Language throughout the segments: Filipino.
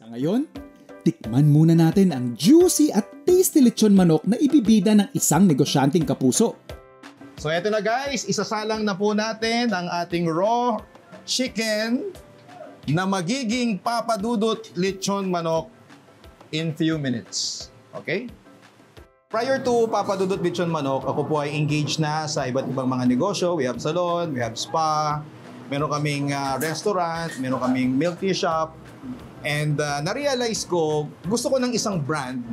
Sa ngayon, tikman muna natin ang juicy at tasty lechon manok na ibibida ng isang negosyanteng kapuso. So eto na guys, isasalang na po natin ang ating raw chicken na magiging papadudot lechon manok in few minutes. Okay? Prior to papadudot lechon manok, ako po ay engaged na sa iba't ibang mga negosyo. We have salon, we have spa, meron kaming restaurant, meron kaming milk tea shop. And na-realize ko, gusto ko ng isang brand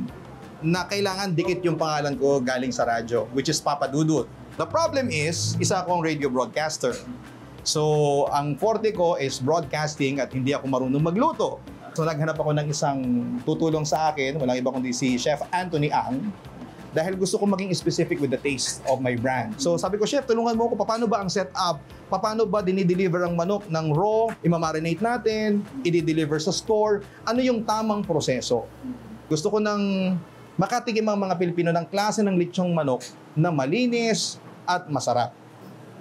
na kailangan dikit yung pangalan ko galing sa radyo, which is Papa Dudut. The problem is, isa akong radio broadcaster. So, ang forte ko is broadcasting at hindi ako marunong magluto. So, naghanap ako ng isang tutulong sa akin, walang iba kundi si Chef Anthony Ang, dahil gusto ko maging specific with the taste of my brand. So, sabi ko, Chef, tulungan mo ako, paano ba ang setup? Paano ba dinideliver ang manok ng raw? Imamarinate natin, i-deliver sa store. Ano yung tamang proseso? Gusto ko nang makatikim ang mga Pilipino ng klase ng lechong manok na malinis at masarap.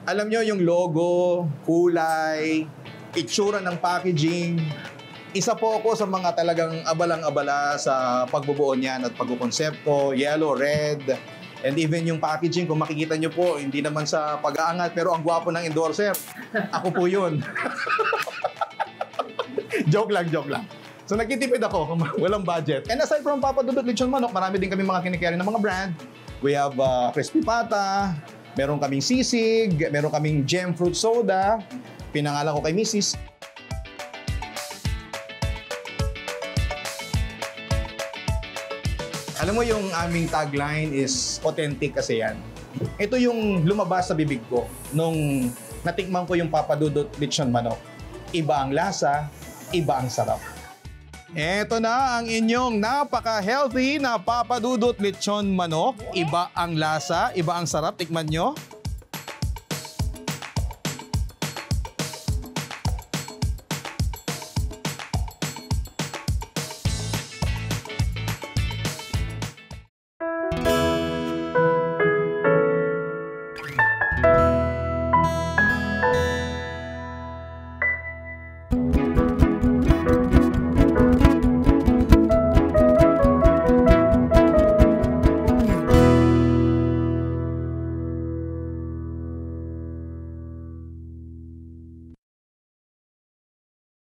Alam nyo, yung logo, kulay, itsura ng packaging, isa po ako sa mga talagang abalang-abala sa pagbubuo niyan at pagkukonsepto, yellow, red, and even yung packaging, kung makikita nyo po, hindi naman sa pag-aangat, pero ang gwapo ng endorser. Ako po yun. Joke lang, joke lang. So nagtitipid ako, walang budget. And aside from Papa Dudut Lechon Manok, marami din kami mga kinikerry ng mga brand. We have Crispy Pata, meron kaming sisig, meron kaming gem fruit soda, pinangalan ko kay Mrs. Alam mo yung aming tagline is authentic kasi yan. Ito yung lumabas sa bibig ko nung natikman ko yung Papa Dudut Lechon Manok. Iba ang lasa, iba ang sarap. Ito na ang inyong napaka-healthy na Papa Dudut Lechon Manok. Iba ang lasa, iba ang sarap. Tikman nyo.